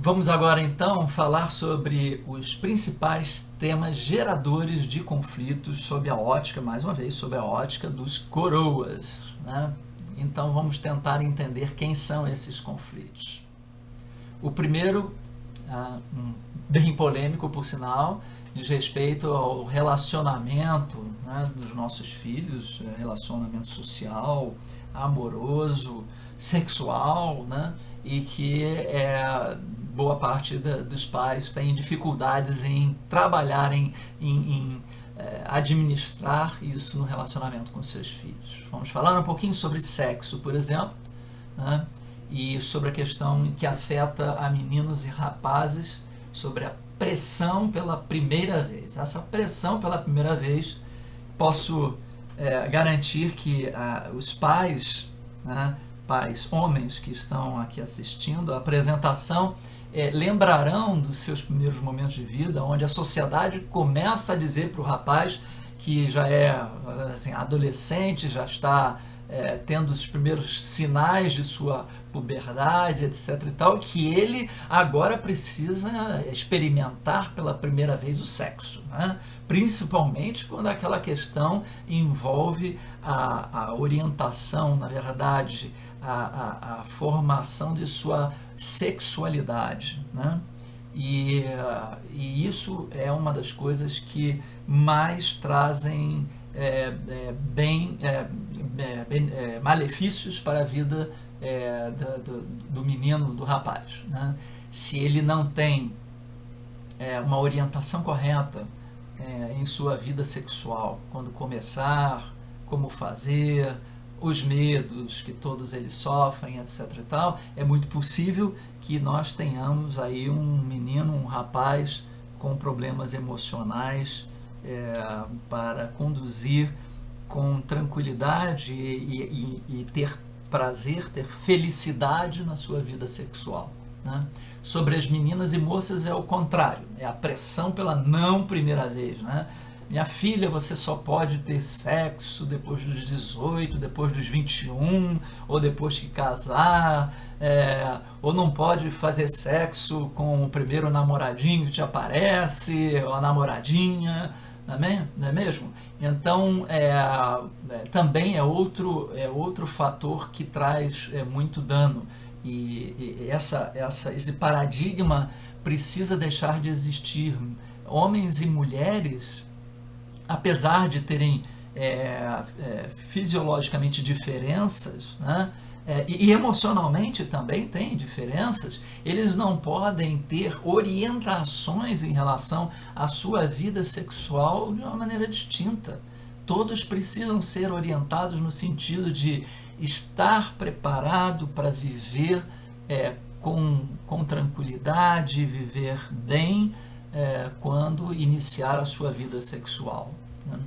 Vamos agora então falar sobre os principais temas geradores de conflitos sob a ótica, mais uma vez, sob a ótica dos coroas, né? Então vamos tentar entender quem são esses conflitos. O primeiro, bem polêmico por sinal, diz respeito ao relacionamento, né, dos nossos filhos, relacionamento social, amoroso, sexual, né, e que boa parte dos pais tem dificuldades em trabalhar, em administrar isso no relacionamento com seus filhos. Vamos falar um pouquinho sobre sexo, por exemplo, né, e sobre a questão que afeta a meninos e rapazes, sobre a pressão pela primeira vez. Essa pressão pela primeira vez, posso garantir que os pais, né, pais homens que estão aqui assistindo a apresentação, lembrarão dos seus primeiros momentos de vida, onde a sociedade começa a dizer para o rapaz que já é assim, adolescente, já está tendo os primeiros sinais de sua puberdade, etc. e tal, que ele agora precisa experimentar pela primeira vez o sexo, né? Principalmente quando aquela questão envolve a orientação, na verdade, a formação de sua sexualidade, né? E isso é uma das coisas que mais trazem malefícios para a vida do menino, do rapaz, né? Se ele não tem uma orientação correta em sua vida sexual, quando começar, como fazer, os medos que todos eles sofrem, etc. e tal, é muito possível que nós tenhamos aí um menino, um rapaz com problemas emocionais para conduzir com tranquilidade e ter prazer, ter felicidade na sua vida sexual, né? Sobre as meninas e moças é o contrário, é a pressão pela não primeira vez, né? Minha filha, você só pode ter sexo depois dos 18, depois dos 21, ou depois que casar, ou não pode fazer sexo com o primeiro namoradinho que te aparece, ou a namoradinha, não é mesmo? Então, também é outro fator que traz muito dano. E esse paradigma precisa deixar de existir. Homens e mulheres, apesar de terem fisiologicamente diferenças, né, e emocionalmente também tem diferenças, eles não podem ter orientações em relação à sua vida sexual de uma maneira distinta. Todos precisam ser orientados no sentido de estar preparado para viver com tranquilidade, viver bem, quando iniciar a sua vida sexual, né?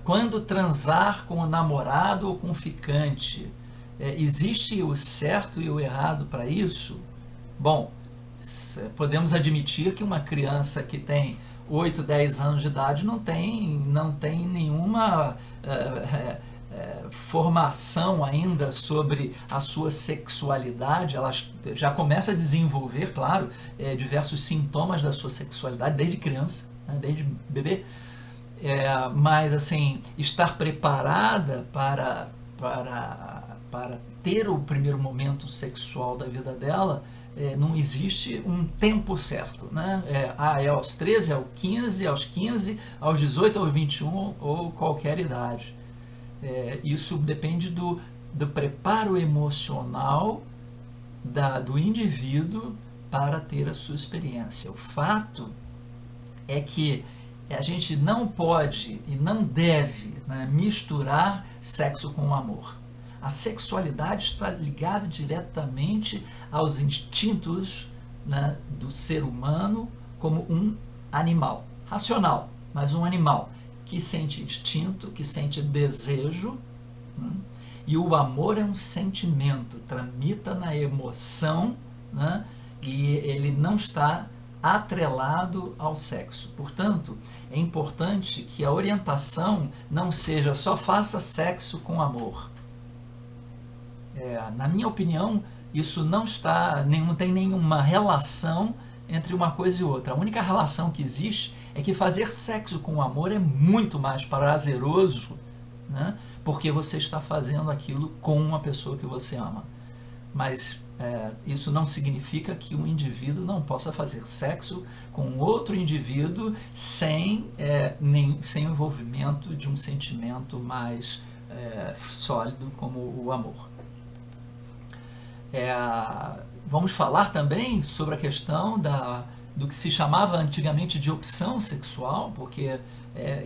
Quando transar com o namorado ou com o ficante, existe o certo e o errado para isso? Bom, podemos admitir que uma criança que tem 8, 10 anos de idade não tem nenhuma formação ainda sobre a sua sexualidade. Ela já começa a desenvolver, claro, diversos sintomas da sua sexualidade desde criança, né, desde bebê, mas assim, estar preparada para ter o primeiro momento sexual da vida dela, não existe um tempo certo, né? É aos 13, aos 15, aos 18, aos 21 ou qualquer idade. Isso depende do preparo emocional do indivíduo para ter a sua experiência. O fato é que a gente não pode e não deve, né, misturar sexo com amor. A sexualidade está ligada diretamente aos instintos, né, do ser humano como um animal, racional, mas um animal que sente instinto, que sente desejo, né? E o amor é um sentimento, tramita na emoção, né? E ele não está atrelado ao sexo. Portanto, é importante que a orientação não seja só faça sexo com amor. Na minha opinião, Isso não tem nenhuma relação entre uma coisa e outra. A única relação que existe é que fazer sexo com amor é muito mais prazeroso, né? Porque você está fazendo aquilo com uma pessoa que você ama. Mas isso não significa que um indivíduo não possa fazer sexo com outro indivíduo sem o envolvimento de um sentimento mais sólido como o amor. Vamos falar também sobre a questão do que se chamava antigamente de opção sexual, porque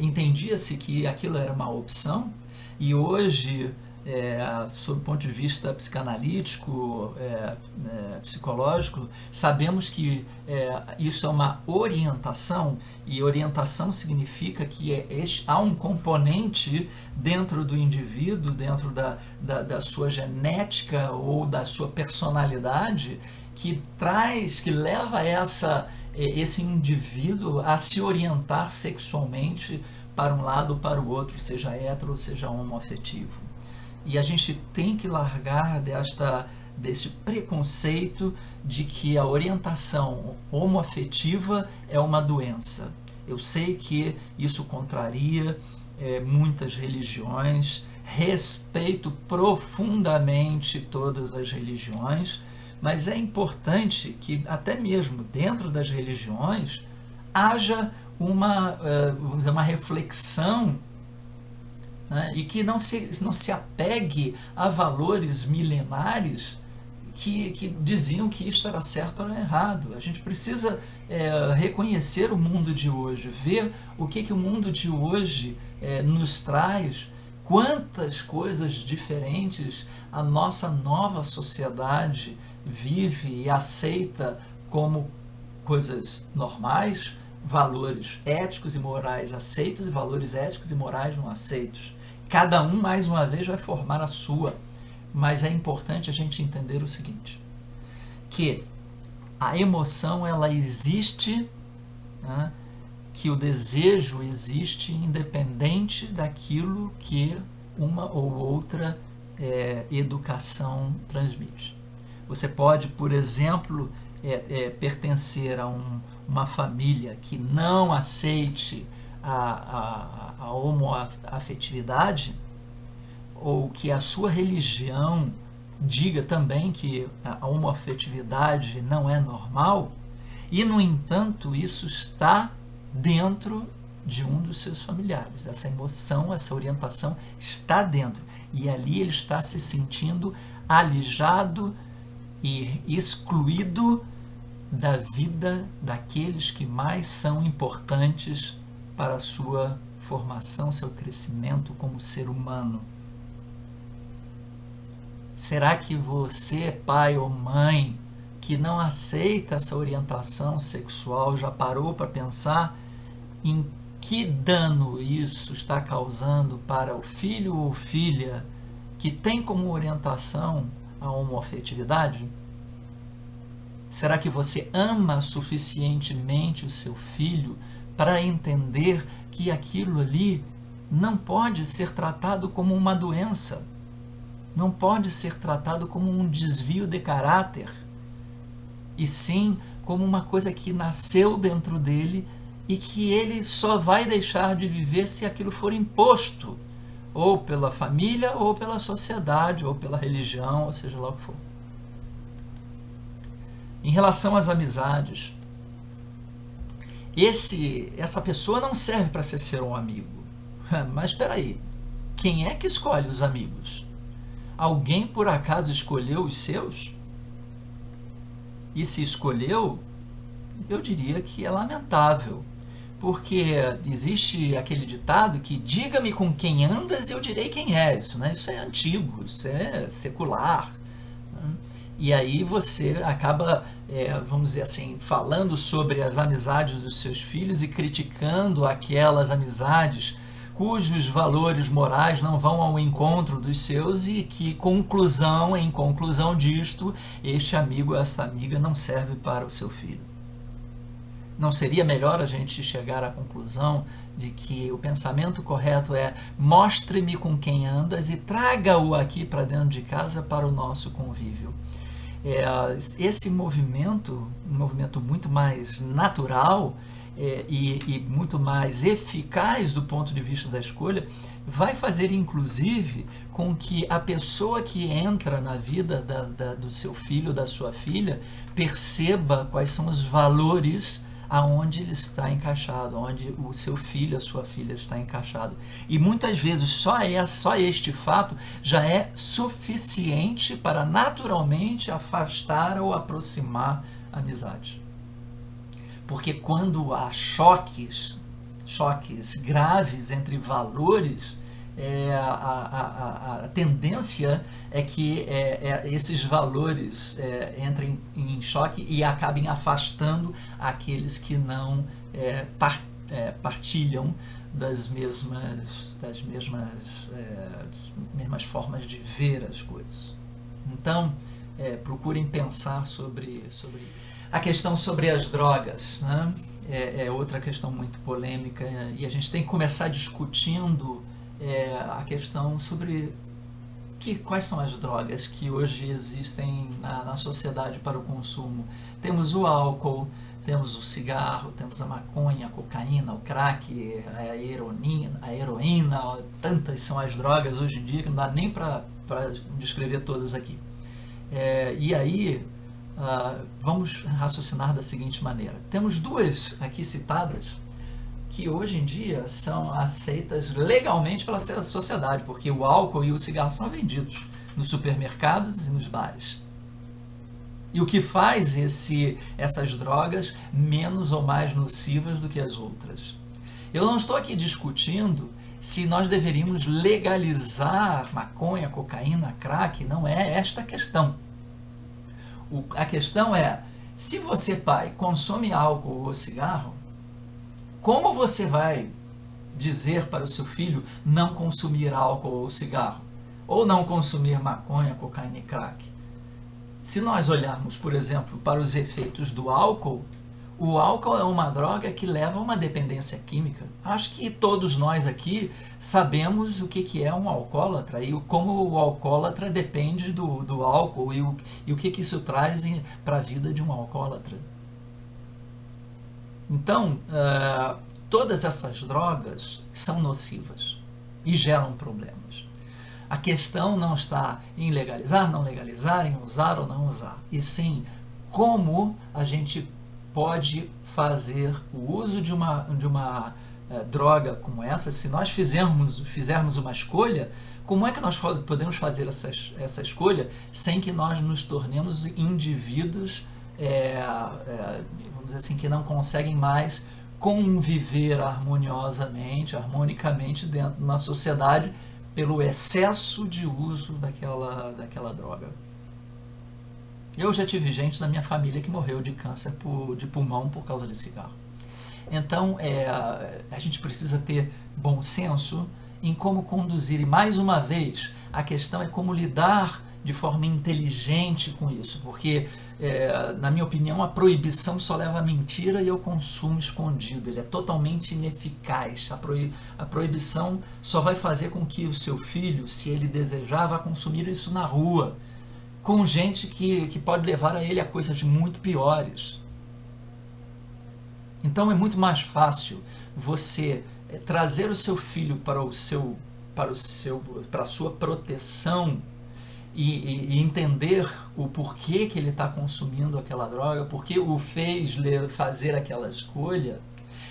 entendia-se que aquilo era uma opção, e hoje, sob o ponto de vista psicanalítico, psicológico, sabemos que isso é uma orientação, e orientação significa que há um componente dentro do indivíduo, dentro da sua genética ou da sua personalidade, que leva esse indivíduo a se orientar sexualmente para um lado ou para o outro, seja hétero ou seja homoafetivo. E a gente tem que largar desse preconceito de que a orientação homoafetiva é uma doença. Eu sei que isso contraria muitas religiões, respeito profundamente todas as religiões, mas é importante que até mesmo dentro das religiões haja vamos dizer, uma reflexão, né, e que não se apegue a valores milenares que diziam que isto era certo ou era errado. A gente precisa reconhecer o mundo de hoje, ver o que o mundo de hoje nos traz, quantas coisas diferentes a nossa nova sociedade vive e aceita como coisas normais, valores éticos e morais aceitos e valores éticos e morais não aceitos. Cada um, mais uma vez, vai formar a sua, mas é importante a gente entender o seguinte, que a emoção ela existe, né, que o desejo existe independente daquilo que uma ou outra educação transmite. Você pode, por exemplo, pertencer a uma família que não aceite a homoafetividade, ou que a sua religião diga também que a homoafetividade não é normal, e, no entanto, isso está dentro de um dos seus familiares. Essa emoção, essa orientação está dentro. E ali ele está se sentindo alijado e excluído da vida daqueles que mais são importantes para a sua formação, seu crescimento como ser humano. Será que você, pai ou mãe, que não aceita essa orientação sexual, já parou para pensar em que dano isso está causando para o filho ou filha que tem como orientação a homoafetividade? Será que você ama suficientemente o seu filho para entender que aquilo ali não pode ser tratado como uma doença? Não pode ser tratado como um desvio de caráter, e sim como uma coisa que nasceu dentro dele e que ele só vai deixar de viver se aquilo for imposto, ou pela família, ou pela sociedade, ou pela religião, ou seja lá o que for. Em relação às amizades, essa pessoa não serve para ser um amigo. Mas espera aí, quem é que escolhe os amigos? Alguém por acaso escolheu os seus? E se escolheu, eu diria que é lamentável, porque existe aquele ditado que diga-me com quem andas e eu direi quem és, né? Isso é antigo, isso é secular. E aí você acaba, vamos dizer assim, falando sobre as amizades dos seus filhos e criticando aquelas amizades cujos valores morais não vão ao encontro dos seus, e que em conclusão disto, este amigo, essa amiga não serve para o seu filho. Não seria melhor a gente chegar à conclusão de que o pensamento correto é: mostre-me com quem andas e traga-o aqui para dentro de casa para o nosso convívio. esse movimento, um movimento muito mais natural e muito mais eficaz do ponto de vista da escolha, vai fazer inclusive com que a pessoa que entra na vida do seu filho ou da sua filha perceba quais são os valores aonde ele está encaixado, onde o seu filho, a sua filha está encaixado. E muitas vezes só este fato já é suficiente para naturalmente afastar ou aproximar a amizade. Porque quando há choques graves entre valores, a tendência é que esses valores entrem em choque e acabem afastando aqueles que não partilham das mesmas formas de ver as coisas. Então, procurem pensar sobre isso. A questão sobre as drogas, né? É outra questão muito polêmica, e a gente tem que começar discutindo a questão sobre quais são as drogas que hoje existem na sociedade para o consumo. Temos o álcool, temos o cigarro, temos a maconha, a cocaína, o crack, a heroína, tantas são as drogas hoje em dia que não dá nem para descrever todas aqui. E aí, vamos raciocinar da seguinte maneira. Temos duas aqui citadas que hoje em dia são aceitas legalmente pela sociedade, porque o álcool e o cigarro são vendidos nos supermercados e nos bares. E o que faz essas drogas menos ou mais nocivas do que as outras? Eu não estou aqui discutindo se nós deveríamos legalizar maconha, cocaína, crack, não é esta a questão. A questão é, se você, pai, consome álcool ou cigarro, como você vai dizer para o seu filho não consumir álcool ou cigarro? Ou não consumir maconha, cocaína e crack? Se nós olharmos, por exemplo, para os efeitos do álcool, o álcool é uma droga que leva a uma dependência química. Acho que todos nós aqui sabemos o que é um alcoólatra e como o alcoólatra depende do álcool e o que isso traz para a vida de um alcoólatra. Então, todas essas drogas são nocivas e geram problemas. A questão não está em legalizar, não legalizar, em usar ou não usar, e sim como a gente pode fazer o uso de uma droga como essa. Se nós fizermos uma escolha, como é que nós podemos fazer essa escolha sem que nós nos tornemos indivíduos vamos dizer assim, que não conseguem mais conviver harmonicamente dentro de uma sociedade pelo excesso de uso daquela droga. Eu já tive gente na minha família que morreu de câncer de pulmão por causa de cigarro. Então, a gente precisa ter bom senso em como conduzir. E, mais uma vez, a questão é como lidar de forma inteligente com isso. Porque, na minha opinião, a proibição só leva à mentira e ao consumo escondido. Ele é totalmente ineficaz. A proibição só vai fazer com que o seu filho, se ele desejar, vá consumir isso na rua, com gente que pode levar a ele a coisas muito piores. Então é muito mais fácil você trazer o seu filho para a sua proteção e entender o porquê que ele está consumindo aquela droga, porque o fez fazer aquela escolha,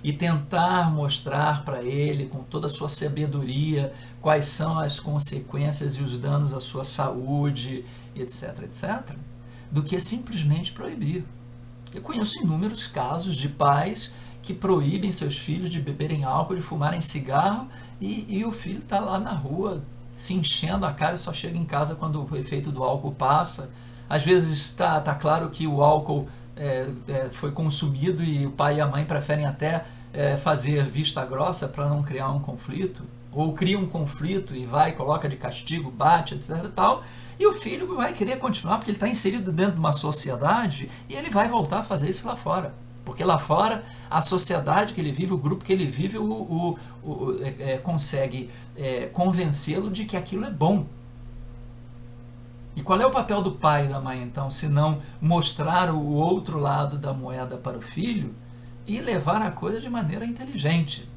e tentar mostrar para ele, com toda a sua sabedoria, quais são as consequências e os danos à sua saúde, etc, etc, do que simplesmente proibir. Eu conheço inúmeros casos de pais que proíbem seus filhos de beberem álcool, de fumarem cigarro, e o filho está lá na rua se enchendo a cara e só chega em casa quando o efeito do álcool passa. Às vezes está claro que o álcool foi consumido e o pai e a mãe preferem até fazer vista grossa para não criar um conflito, ou cria um conflito e coloca de castigo, bate, etc e tal, e o filho vai querer continuar porque ele está inserido dentro de uma sociedade e ele vai voltar a fazer isso lá fora, porque lá fora a sociedade que ele vive, o grupo que ele vive consegue convencê-lo de que aquilo é bom. E qual é o papel do pai e da mãe, então, se não mostrar o outro lado da moeda para o filho e levar a coisa de maneira inteligente?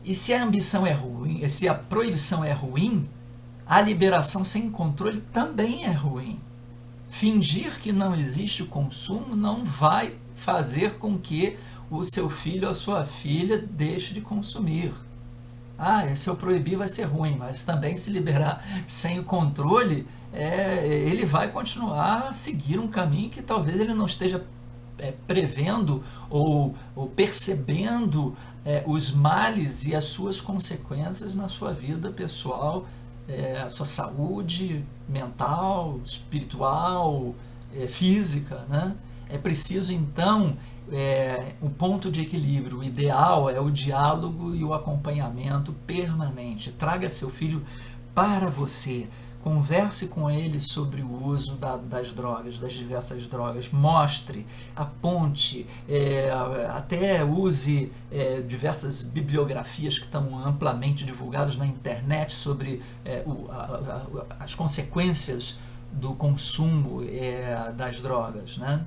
E se a ambição é ruim, se a proibição é ruim, a liberação sem controle também é ruim. Fingir que não existe o consumo não vai fazer com que o seu filho ou a sua filha deixe de consumir. Se eu proibir vai ser ruim, mas também se liberar sem o controle, ele vai continuar a seguir um caminho que talvez ele não esteja prevendo ou percebendo os males e as suas consequências na sua vida pessoal, a sua saúde mental, espiritual, física, né? É preciso então um ponto de equilíbrio. O ideal é o diálogo e o acompanhamento permanente. Traga seu filho para você, converse com ele sobre o uso das drogas, das diversas drogas, mostre, aponte, até use diversas bibliografias que estão amplamente divulgadas na internet sobre as consequências do consumo das drogas, né?